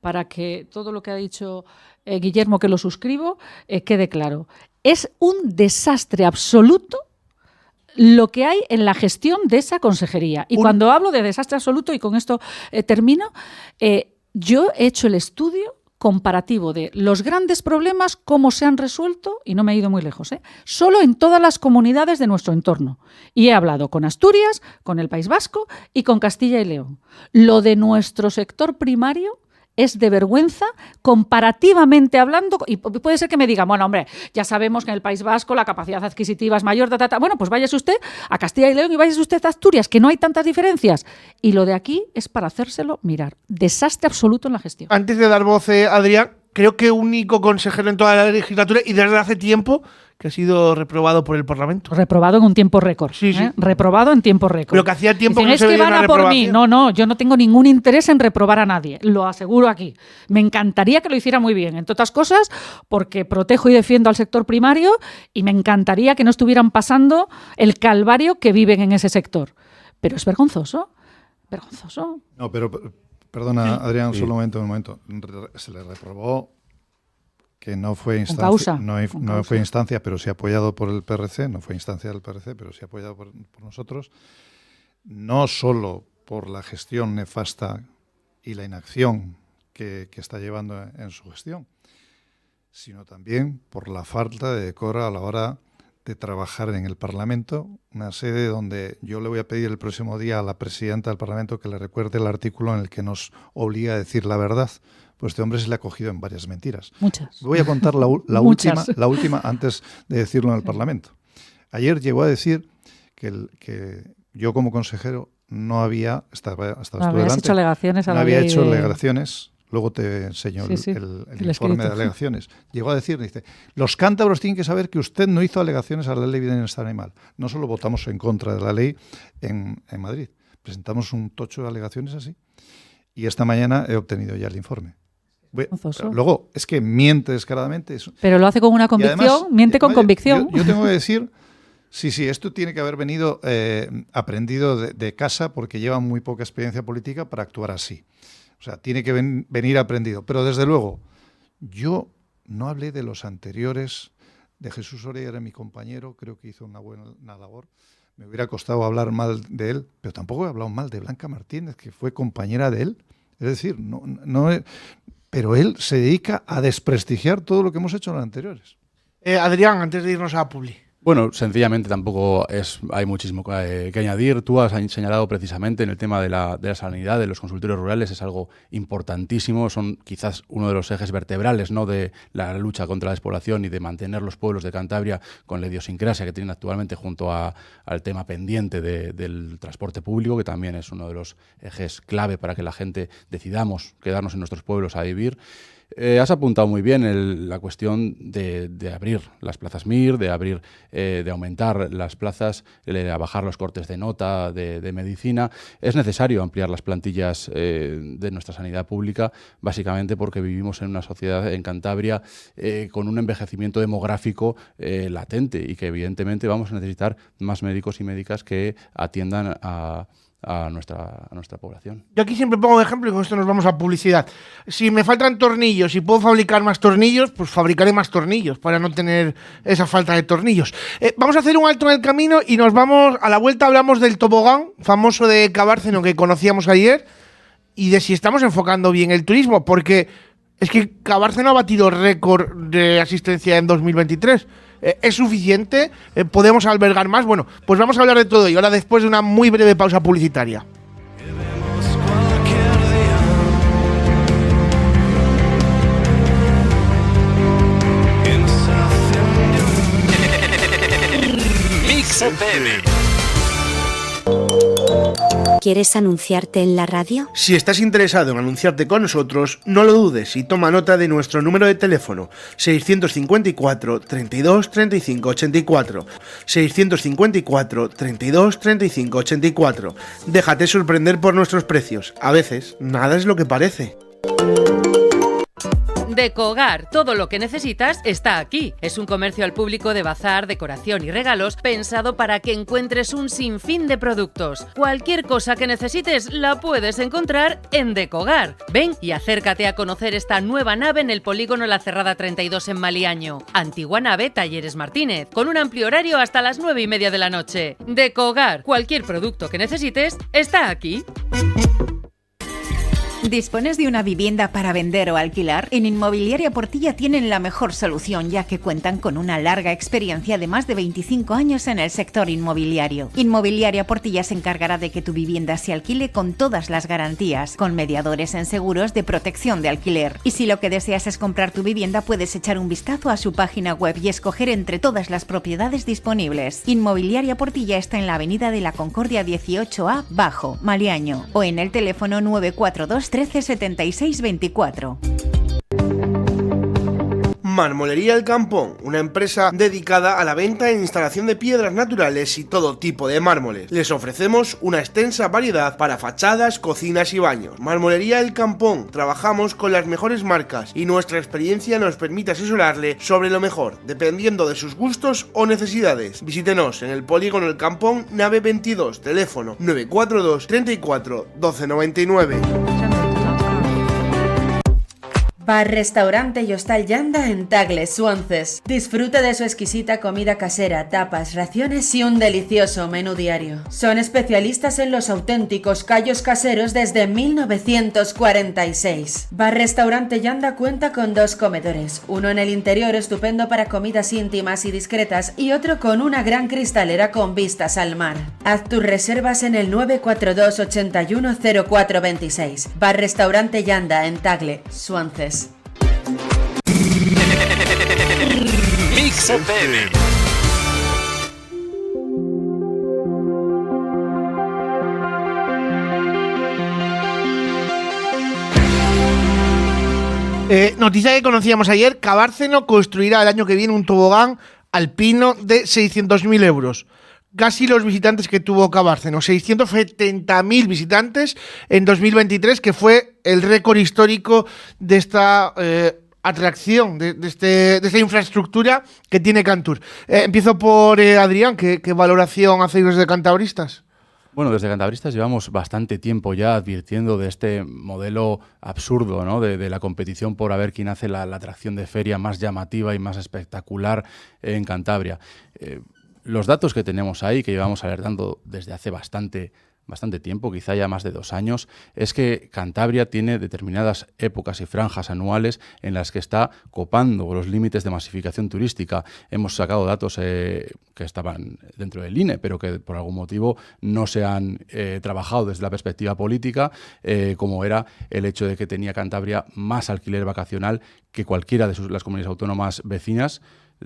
para que todo lo que ha dicho Guillermo, que lo suscribo, quede claro. Es un desastre absoluto lo que hay en la gestión de esa consejería. Y cuando hablo de desastre absoluto, y con esto termino, yo he hecho el estudio comparativo de los grandes problemas, cómo se han resuelto, y no me he ido muy lejos, solo en todas las comunidades de nuestro entorno. Y he hablado con Asturias, con el País Vasco y con Castilla y León. Lo de nuestro sector primario es de vergüenza, comparativamente hablando, y puede ser que me digan, bueno, hombre, ya sabemos que en el País Vasco la capacidad adquisitiva es mayor, bueno, pues váyase usted a Castilla y León y váyase usted a Asturias, que no hay tantas diferencias. Y lo de aquí es para hacérselo mirar. Desastre absoluto en la gestión. Antes de dar voz, Adrián, creo que único consejero en toda la legislatura y desde hace tiempo que ha sido reprobado por el Parlamento. Reprobado en un tiempo récord. Sí. Reprobado en tiempo récord. Pero que hacía tiempo Dicen, que no se es que veía van una a por mí. reprobación. No, yo no tengo ningún interés en reprobar a nadie. Lo aseguro aquí. Me encantaría que lo hiciera muy bien, entre otras cosas, porque protejo y defiendo al sector primario y me encantaría que no estuvieran pasando el calvario que viven en ese sector. Pero es vergonzoso. Vergonzoso. No, pero perdona, Adrián, solo un momento. Se le reprobó que no fue instancia, no fue instancia, pero sí apoyado por el PRC, no fue instancia del PRC, pero sí apoyado por nosotros, no solo por la gestión nefasta y la inacción que está llevando en su gestión, sino también por la falta de decoro a la hora de trabajar en el Parlamento, una sede donde yo le voy a pedir el próximo día a la presidenta del Parlamento que le recuerde el artículo en el que nos obliga a decir la verdad. Pues este hombre se le ha cogido en varias mentiras. Muchas. Voy a contar la última antes de decirlo en el Parlamento. Ayer llegó a decir que yo como consejero no había, hecho alegaciones a no la había ley hecho de... alegaciones. Luego te enseño el informe de escrito. alegaciones. Llegó a decir, dice, los cántabros tienen que saber que usted no hizo alegaciones a la ley de bienestar animal. No solo votamos en contra de la ley en Madrid, presentamos un tocho de alegaciones así. Y esta mañana he obtenido ya el informe. Luego, es que miente descaradamente. Pero lo hace con una convicción, además, miente con convicción. Yo tengo que decir, sí, esto tiene que haber venido aprendido de casa porque lleva muy poca experiencia política para actuar así. O sea, tiene que venir aprendido. Pero desde luego, yo no hablé de los anteriores de Jesús Oria, era mi compañero, creo que hizo una buena labor. Me hubiera costado hablar mal de él, pero tampoco he hablado mal de Blanca Martínez, que fue compañera de él. Es decir, pero él se dedica a desprestigiar todo lo que hemos hecho en los anteriores. Adrián, antes de irnos a Publi. Bueno, sencillamente tampoco hay muchísimo que añadir. Tú has señalado precisamente en el tema de la sanidad, de los consultorios rurales, es algo importantísimo. Son quizás uno de los ejes vertebrales, ¿no?, de la lucha contra la despoblación y de mantener los pueblos de Cantabria con la idiosincrasia que tienen actualmente, junto al tema pendiente del transporte público, que también es uno de los ejes clave para que la gente decidamos quedarnos en nuestros pueblos a vivir. Has apuntado muy bien la cuestión de abrir las plazas MIR, de aumentar las plazas, a bajar los cortes de nota de medicina. Es necesario ampliar las plantillas de nuestra sanidad pública, básicamente porque vivimos en una sociedad en Cantabria con un envejecimiento demográfico latente y que evidentemente vamos a necesitar más médicos y médicas que atiendan a nuestra población. Yo aquí siempre pongo de ejemplo y con esto nos vamos a publicidad. Si me faltan tornillos y puedo fabricar más tornillos, pues fabricaré más tornillos para no tener esa falta de tornillos. Vamos a hacer un alto en el camino y nos vamos, a la vuelta hablamos del tobogán famoso de Cabárceno que conocíamos ayer y de si estamos enfocando bien el turismo, porque es que Cabárceno ha batido récord de asistencia en 2023. ¿Es suficiente? ¿Podemos albergar más? Bueno, pues vamos a hablar de todo ello ahora después de una muy breve pausa publicitaria. Mix FM. ¿Quieres anunciarte en la radio? Si estás interesado en anunciarte con nosotros, no lo dudes y toma nota de nuestro número de teléfono 654 32 35 84 654 32 35 84. Déjate sorprender por nuestros precios. A veces, nada es lo que parece. Decogar, todo lo que necesitas está aquí. Es un comercio al público de bazar, decoración y regalos pensado para que encuentres un sinfín de productos. Cualquier cosa que necesites la puedes encontrar en Decogar. Ven y acércate a conocer esta nueva nave en el polígono La Cerrada 32 en Maliaño. Antigua nave Talleres Martínez, con un amplio horario hasta las 9:30 de la noche. Decogar, cualquier producto que necesites está aquí. ¿Dispones de una vivienda para vender o alquilar? En Inmobiliaria Portilla tienen la mejor solución, ya que cuentan con una larga experiencia de más de 25 años en el sector inmobiliario. Inmobiliaria Portilla se encargará de que tu vivienda se alquile con todas las garantías, con mediadores en seguros de protección de alquiler. Y si lo que deseas es comprar tu vivienda, puedes echar un vistazo a su página web y escoger entre todas las propiedades disponibles. Inmobiliaria Portilla está en la Avenida de la Concordia 18A, Bajo, Maliaño, o en el teléfono 942 13 76 24. Marmolería El Campón, una empresa dedicada a la venta e instalación de piedras naturales y todo tipo de mármoles. Les ofrecemos una extensa variedad para fachadas, cocinas y baños. Marmolería El Campón, trabajamos con las mejores marcas y nuestra experiencia nos permite asesorarle sobre lo mejor, dependiendo de sus gustos o necesidades. Visítenos en el polígono El Campón, nave 22, teléfono 942 34 12 99. Bar-restaurante y hostal Yanda en Tagle, Suances. Disfruta de su exquisita comida casera, tapas, raciones y un delicioso menú diario. Son especialistas en los auténticos callos caseros desde 1946. Bar-restaurante Yanda cuenta con 2 comedores, uno en el interior estupendo para comidas íntimas y discretas y otro con una gran cristalera con vistas al mar. Haz tus reservas en el 942 81 0426. Bar-restaurante Yanda en Tagle, Suances. Mix FM. Noticia que conocíamos ayer: Cabárceno construirá el año que viene un tobogán alpino de 600.000 euros. Casi los visitantes que tuvo Cabárceno, 670.000 visitantes en 2023, que fue el récord histórico de esta atracción, de esta infraestructura que tiene Cantur. Empiezo por Adrián, ¿qué valoración hacéis desde cantabristas? Bueno, desde Cantabristas llevamos bastante tiempo ya advirtiendo de este modelo absurdo, ¿no? de la competición por a ver quién hace la atracción de feria más llamativa y más espectacular en Cantabria. Los datos que tenemos ahí, que llevamos alertando desde hace bastante tiempo, quizá ya más de 2 años, es que Cantabria tiene determinadas épocas y franjas anuales en las que está copando los límites de masificación turística. Hemos sacado datos que estaban dentro del INE, pero que por algún motivo no se han trabajado desde la perspectiva política, como era el hecho de que tenía Cantabria más alquiler vacacional que cualquiera de las comunidades autónomas vecinas.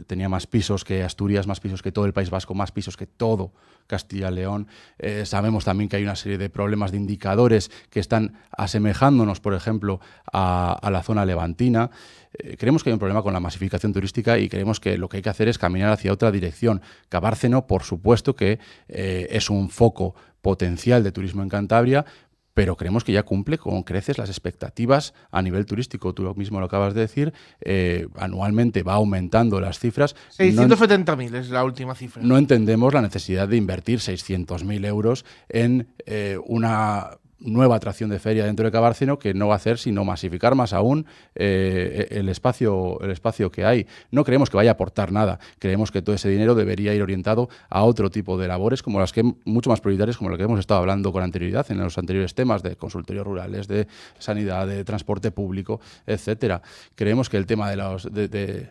Tenía más pisos que Asturias, más pisos que todo el País Vasco, más pisos que todo Castilla y León. Sabemos también que hay una serie de problemas de indicadores que están asemejándonos, por ejemplo, a la zona levantina. Creemos que hay un problema con la masificación turística y creemos que lo que hay que hacer es caminar hacia otra dirección. Cabárceno, por supuesto, que es un foco potencial de turismo en Cantabria, pero creemos que ya cumple con creces las expectativas a nivel turístico. Tú mismo lo acabas de decir, anualmente va aumentando las cifras. 670.000 es la última cifra. No entendemos la necesidad de invertir 600.000 euros en una nueva atracción de feria dentro de Cabárceno, que no va a hacer sino masificar más aún el espacio que hay. No creemos que vaya a aportar nada. Creemos que todo ese dinero debería ir orientado a otro tipo de labores, como las que mucho más prioritarias, como lo que hemos estado hablando con anterioridad en los anteriores temas de consultorios rurales, de sanidad, de transporte público, etcétera. Creemos que el tema de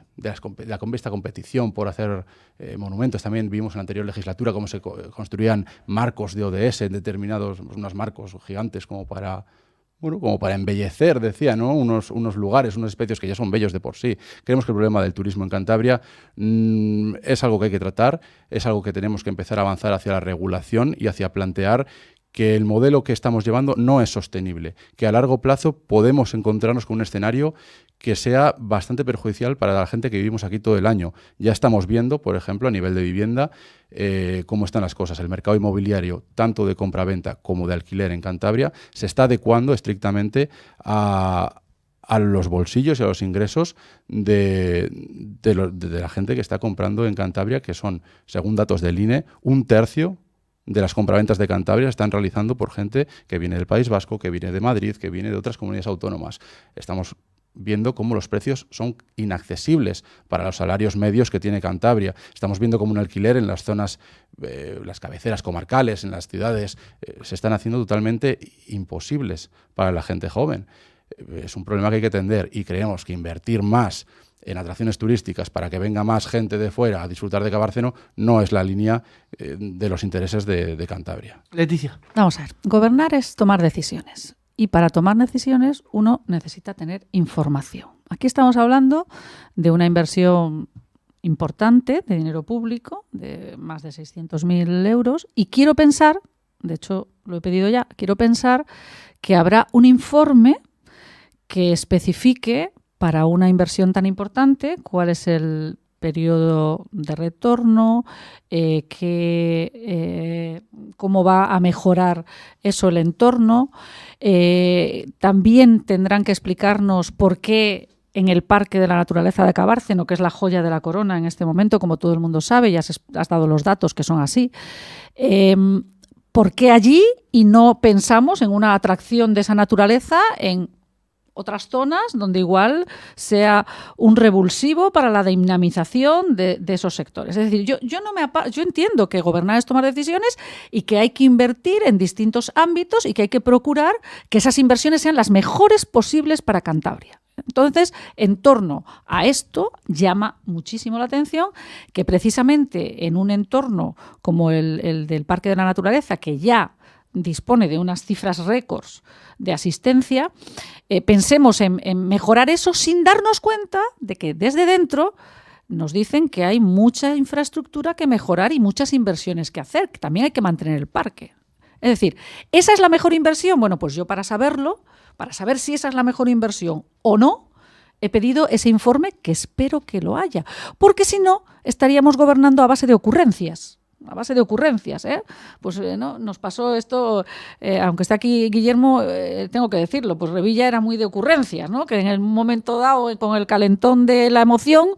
esta competición por hacer monumentos, también vimos en la anterior legislatura cómo se construían marcos de ODS en determinados, unos marcos gigantes como para embellecer, decía, ¿no? unos lugares, unos espacios que ya son bellos de por sí. Creemos que el problema del turismo en Cantabria es algo que hay que tratar, es algo que tenemos que empezar a avanzar hacia la regulación y hacia plantear que el modelo que estamos llevando no es sostenible, que a largo plazo podemos encontrarnos con un escenario que sea bastante perjudicial para la gente que vivimos aquí todo el año. Ya estamos viendo, por ejemplo, a nivel de vivienda, cómo están las cosas. El mercado inmobiliario, tanto de compraventa como de alquiler en Cantabria, se está adecuando estrictamente a los bolsillos y a los ingresos de la gente que está comprando en Cantabria, que son, según datos del INE, 1/3 de las compraventas de Cantabria están realizando por gente que viene del País Vasco, que viene de Madrid, que viene de otras comunidades autónomas. Estamos viendo cómo los precios son inaccesibles para los salarios medios que tiene Cantabria. Estamos viendo cómo un alquiler en las zonas, las cabeceras comarcales, en las ciudades, se están haciendo totalmente imposibles para la gente joven. Es un problema que hay que atender y creemos que invertir más en atracciones turísticas para que venga más gente de fuera a disfrutar de Cabárceno no es la línea de los intereses de Cantabria. Leticia. Vamos a ver, gobernar es tomar decisiones y para tomar decisiones uno necesita tener información. Aquí estamos hablando de una inversión importante de dinero público, de más de 600.000 euros y quiero pensar, de hecho lo he pedido ya, quiero pensar que habrá un informe que especifique para una inversión tan importante cuál es el periodo de retorno, cómo va a mejorar eso el entorno. También tendrán que explicarnos por qué en el Parque de la Naturaleza de Cabárceno, que es la joya de la corona en este momento, como todo el mundo sabe, ya has dado los datos que son así, ¿por qué allí y no pensamos en una atracción de esa naturaleza en otras zonas donde igual sea un revulsivo para la dinamización de esos sectores? Es decir, yo entiendo que gobernar es tomar decisiones y que hay que invertir en distintos ámbitos y que hay que procurar que esas inversiones sean las mejores posibles para Cantabria. Entonces, en torno a esto, llama muchísimo la atención que precisamente en un entorno como el del Parque de la Naturaleza, que ya dispone de unas cifras récords de asistencia, pensemos en mejorar eso sin darnos cuenta de que desde dentro nos dicen que hay mucha infraestructura que mejorar y muchas inversiones que hacer, que también hay que mantener el parque. Es decir, ¿esa es la mejor inversión? Bueno, pues yo para saberlo, para saber si esa es la mejor inversión o no, he pedido ese informe que espero que lo haya, porque si no estaríamos gobernando a base de ocurrencias. a base de ocurrencias, ¿eh? Pues no, nos pasó esto, aunque está aquí Guillermo, tengo que decirlo, pues Revilla era muy de ocurrencias, ¿no? Que en el momento dado, con el calentón de la emoción,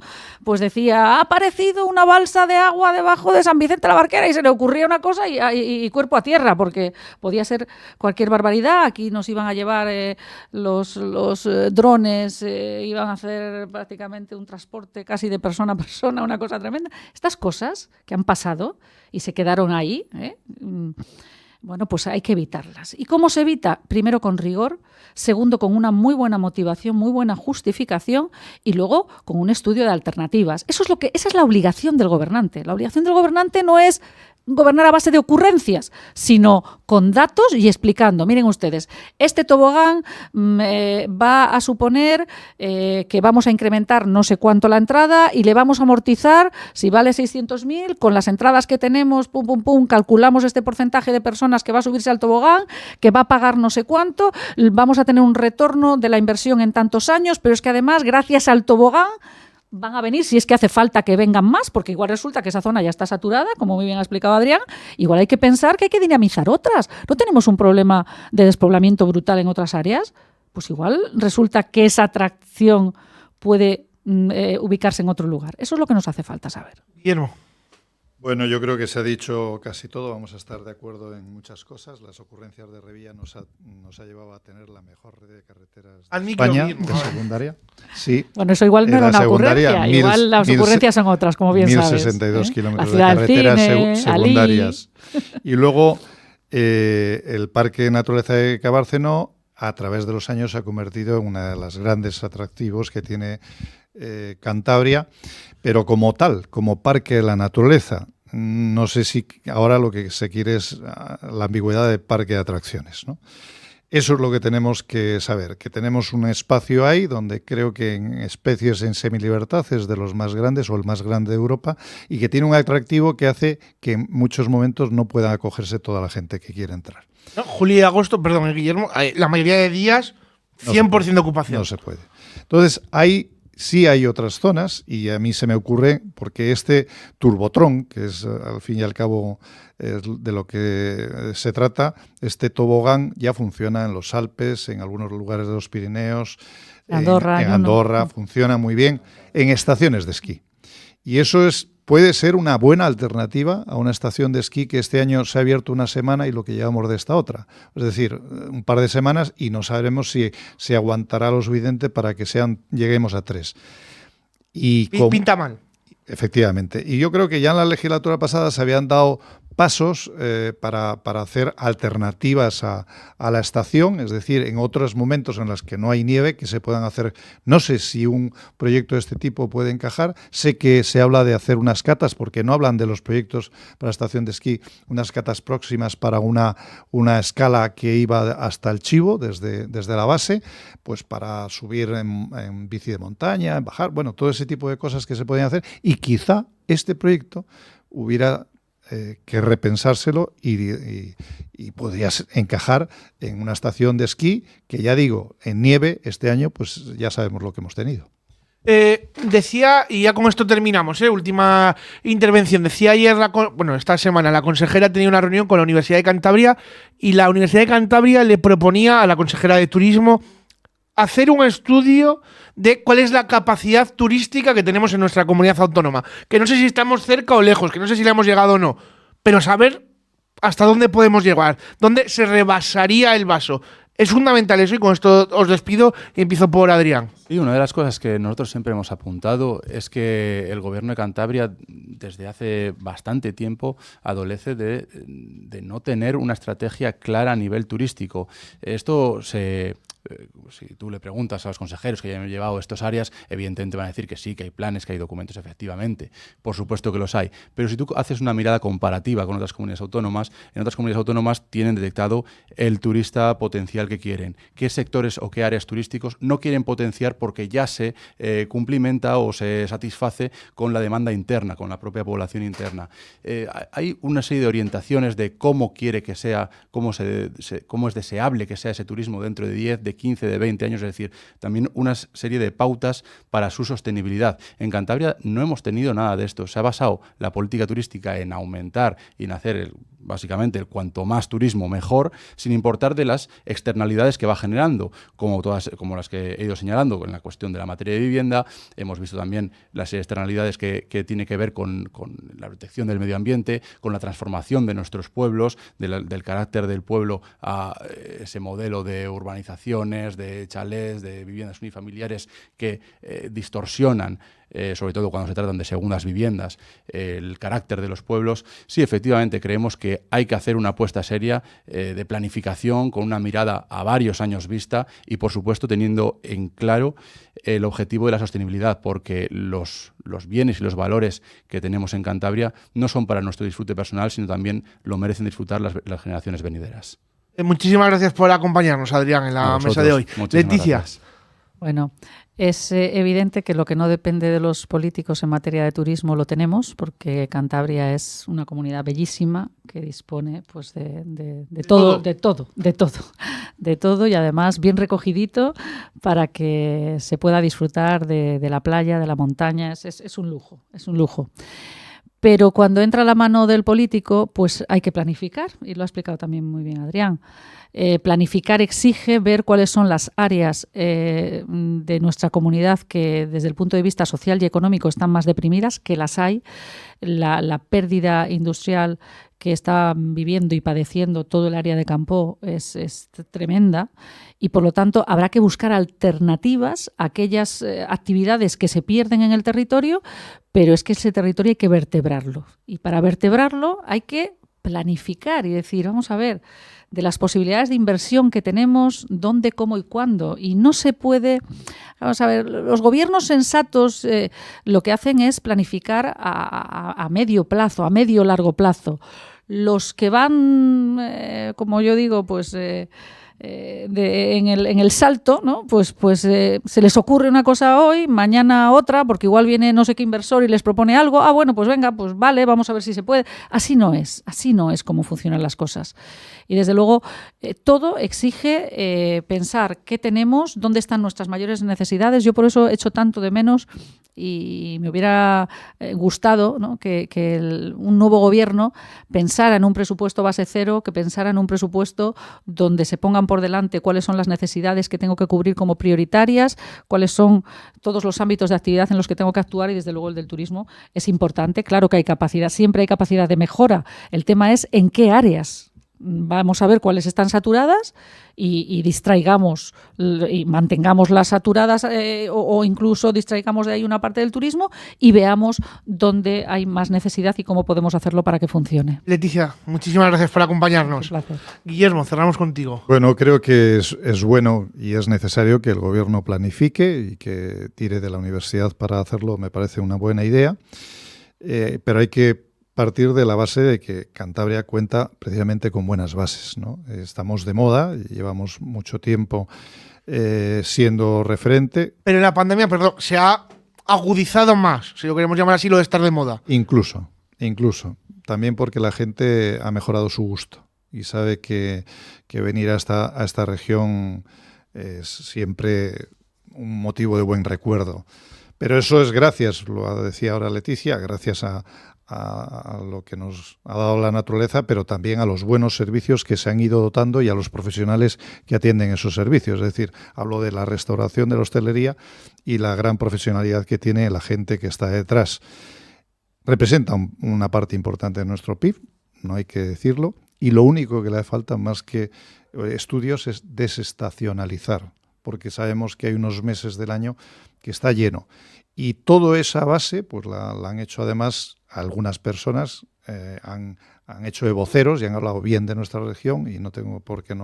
pues decía, ha aparecido una balsa de agua debajo de San Vicente la Barquera, y se le ocurría una cosa y cuerpo a tierra, porque podía ser cualquier barbaridad. Aquí nos iban a llevar los drones, iban a hacer prácticamente un transporte casi de persona a persona, una cosa tremenda. Estas cosas que han pasado y se quedaron ahí, bueno, pues hay que evitarlas. ¿Y cómo se evita? Primero, con rigor. Segundo, con una muy buena motivación, muy buena justificación, y luego con un estudio de alternativas. Esa es la obligación del gobernante. La obligación del gobernante no es gobernar a base de ocurrencias, sino con datos y explicando. Miren ustedes, este tobogán va a suponer que vamos a incrementar no sé cuánto la entrada y le vamos a amortizar, si vale 600.000, con las entradas que tenemos, pum, pum, pum, calculamos este porcentaje de personas que va a subirse al tobogán, que va a pagar no sé cuánto, vamos a tener un retorno de la inversión en tantos años, pero es que además, gracias al tobogán, van a venir, si es que hace falta que vengan más, porque igual resulta que esa zona ya está saturada, como muy bien ha explicado Adrián. Igual hay que pensar que hay que dinamizar otras. ¿No tenemos un problema de despoblamiento brutal en otras áreas? Pues igual resulta que esa atracción puede ubicarse en otro lugar. Eso es lo que nos hace falta saber. Guillermo. Bueno, yo creo que se ha dicho casi todo, vamos a estar de acuerdo en muchas cosas. Las ocurrencias de Revilla nos ha llevado a tener la mejor red de carreteras de España, de secundaria. Sí. Bueno, eso igual no era una ocurrencia, igual las ocurrencias son otras, como bien sabes. 1062 kilómetros de carreteras secundarias. Y luego el Parque Naturaleza de Cabárceno, a través de los años, se ha convertido en uno de los grandes atractivos que tiene Cantabria, pero como tal, como parque de la naturaleza. No sé si ahora lo que se quiere es la ambigüedad de parque de atracciones, ¿no? Eso es lo que tenemos que saber, que tenemos un espacio ahí donde creo que en especies en semilibertad es de los más grandes o el más grande de Europa, y que tiene un atractivo que hace que en muchos momentos no pueda acogerse toda la gente que quiere entrar. No, julio y agosto, perdón, Guillermo, la mayoría de días 100% de ocupación. No se puede. Entonces, sí hay otras zonas, y a mí se me ocurre, porque este Turbotrón, que es al fin y al cabo de lo que se trata, este tobogán ya funciona en los Alpes, en algunos lugares de los Pirineos, Andorra, en Andorra, funciona muy bien en estaciones de esquí. Y eso puede ser una buena alternativa a una estación de esquí que este año se ha abierto una semana y lo que llevamos de esta otra. Es decir, un par de semanas, y no sabremos si aguantará lo suficiente para que lleguemos a 3. Pinta mal. Efectivamente. Y yo creo que ya en la legislatura pasada se habían dado pasos para hacer alternativas a la estación, es decir, en otros momentos en los que no hay nieve, que se puedan hacer. No sé si un proyecto de este tipo puede encajar. Sé que se habla de hacer unas catas, porque no hablan de los proyectos para la estación de esquí, unas catas próximas para una escala que iba hasta el Chivo, desde la base, pues para subir en bici de montaña, en bajar, bueno, todo ese tipo de cosas que se pueden hacer, y quizá este proyecto hubiera que repensárselo y podría encajar en una estación de esquí que, ya digo, en nieve este año pues ya sabemos lo que hemos tenido. Decía, y ya con esto terminamos, última intervención, decía ayer, esta semana, la consejera tenía una reunión con la Universidad de Cantabria, y la Universidad de Cantabria le proponía a la consejera de Turismo hacer un estudio de cuál es la capacidad turística que tenemos en nuestra comunidad autónoma. Que no sé si estamos cerca o lejos, que no sé si le hemos llegado o no, pero saber hasta dónde podemos llegar, dónde se rebasaría el vaso. Es fundamental eso, y con esto os despido y empiezo por Adrián. Sí, una de las cosas que nosotros siempre hemos apuntado es que el Gobierno de Cantabria desde hace bastante tiempo adolece de no tener una estrategia clara a nivel turístico. Esto si tú le preguntas a los consejeros que ya han llevado estas áreas, evidentemente van a decir que sí, que hay planes, que hay documentos, efectivamente. Por supuesto que los hay. Pero si tú haces una mirada comparativa con otras comunidades autónomas, en otras comunidades autónomas tienen detectado el turista potencial que quieren. ¿Qué sectores o qué áreas turísticos no quieren potenciar porque ya se cumplimenta o se satisface con la demanda interna, con la propia población interna? Hay una serie de orientaciones de cómo quiere que sea, cómo es deseable que sea ese turismo dentro de 10, de de 15, de 20 años, es decir, también una serie de pautas para su sostenibilidad. En Cantabria no hemos tenido nada de esto. Se ha basado la política turística en aumentar y en hacer básicamente el cuanto más turismo mejor, sin importar de las externalidades que va generando, como las que he ido señalando en la cuestión de la materia de vivienda. Hemos visto también las externalidades que tiene que ver con la protección del medio ambiente, con la transformación de nuestros pueblos, del carácter del pueblo a ese modelo de urbanizaciones, de chalés, de viviendas unifamiliares que distorsionan, sobre todo cuando se tratan de segundas viviendas, el carácter de los pueblos. Sí, efectivamente, creemos que hay que hacer una apuesta seria de planificación con una mirada a varios años vista y, por supuesto, teniendo en claro el objetivo de la sostenibilidad, porque los bienes y los valores que tenemos en Cantabria no son para nuestro disfrute personal, sino también lo merecen disfrutar las generaciones venideras. Muchísimas gracias por acompañarnos, Adrián, en la mesa de hoy. Leticia. Gracias. Bueno, es evidente que lo que no depende de los políticos en materia de turismo lo tenemos, porque Cantabria es una comunidad bellísima que dispone pues de todo y además bien recogidito para que se pueda disfrutar de la playa, de la montaña. Es un lujo, es un lujo. Pero cuando entra la mano del político, pues hay que planificar, y lo ha explicado también muy bien Adrián. Planificar exige ver cuáles son las áreas de nuestra comunidad que desde el punto de vista social y económico están más deprimidas, que las hay. La pérdida industrial que está viviendo y padeciendo todo el área de Campo es tremenda y, por lo tanto, habrá que buscar alternativas a aquellas actividades que se pierden en el territorio, pero es que ese territorio hay que vertebrarlo. Y para vertebrarlo hay que planificar y decir, vamos a ver, de las posibilidades de inversión que tenemos, dónde, cómo y cuándo. Y no se puede... Vamos a ver, los gobiernos sensatos lo que hacen es planificar a medio plazo, a medio largo plazo. Los que van, como yo digo, pues... en el salto, ¿no? Pues se les ocurre una cosa hoy, mañana otra, porque igual viene no sé qué inversor y les propone algo. Ah, bueno, pues venga, pues vale, vamos a ver si se puede. Así no es como funcionan las cosas. Y desde luego todo exige pensar qué tenemos, dónde están nuestras mayores necesidades. Yo por eso echo tanto de menos y me hubiera gustado, ¿no? que un nuevo gobierno pensara en un presupuesto base cero, que pensara en un presupuesto donde se pongan por delante cuáles son las necesidades que tengo que cubrir como prioritarias, cuáles son todos los ámbitos de actividad en los que tengo que actuar, y desde luego el del turismo es importante. Claro que hay capacidad, siempre hay capacidad de mejora. El tema es en qué áreas. Vamos a ver cuáles están saturadas y distraigamos y mantengamos las saturadas o incluso distraigamos de ahí una parte del turismo y veamos dónde hay más necesidad y cómo podemos hacerlo para que funcione. Leticia, muchísimas gracias por acompañarnos. Un placer. Guillermo, cerramos contigo. Bueno, creo que es bueno y es necesario que el gobierno planifique y que tire de la universidad para hacerlo. Me parece una buena idea, pero hay que partir de la base de que Cantabria cuenta precisamente con buenas bases, ¿no? Estamos de moda, llevamos mucho tiempo siendo referente. Pero en la pandemia, se ha agudizado más, si lo queremos llamar así, lo de estar de moda. Incluso. También porque la gente ha mejorado su gusto y sabe que venir a esta región es siempre un motivo de buen recuerdo. Pero eso es gracias, lo decía ahora Leticia, gracias a lo que nos ha dado la naturaleza, pero también a los buenos servicios que se han ido dotando y a los profesionales que atienden esos servicios. Es decir, hablo de la restauración, de la hostelería y la gran profesionalidad que tiene la gente que está detrás. Representa una parte importante de nuestro PIB, no hay que decirlo, y lo único que le hace falta más que estudios es desestacionalizar, porque sabemos que hay unos meses del año que está lleno. Y toda esa base pues la han hecho además algunas personas, han hecho de voceros y han hablado bien de nuestra región, y no tengo por qué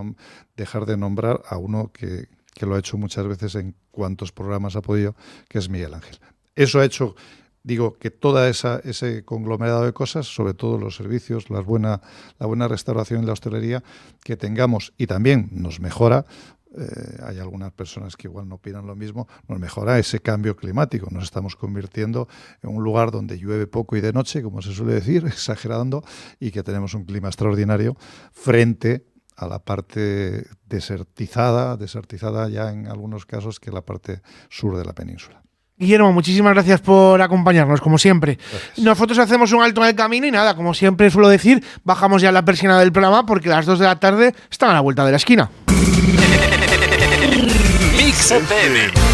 dejar de nombrar a uno que lo ha hecho muchas veces en cuantos programas ha podido, que es Miguel Ángel. Eso ha hecho, digo, que toda ese conglomerado de cosas, sobre todo los servicios, la buena restauración y la hostelería que tengamos, y también nos mejora. Hay algunas personas que igual no opinan lo mismo, nos mejora ese cambio climático. Nos estamos convirtiendo en un lugar donde llueve poco y de noche, como se suele decir, exagerando, y que tenemos un clima extraordinario frente a la parte desertizada ya en algunos casos, que la parte sur de la península. Guillermo, muchísimas gracias por acompañarnos, como siempre. Gracias. Nosotros hacemos un alto en el camino y nada, como siempre suelo decir, bajamos ya la persiana del programa porque las 2 de la tarde están a la vuelta de la esquina. Mix FM.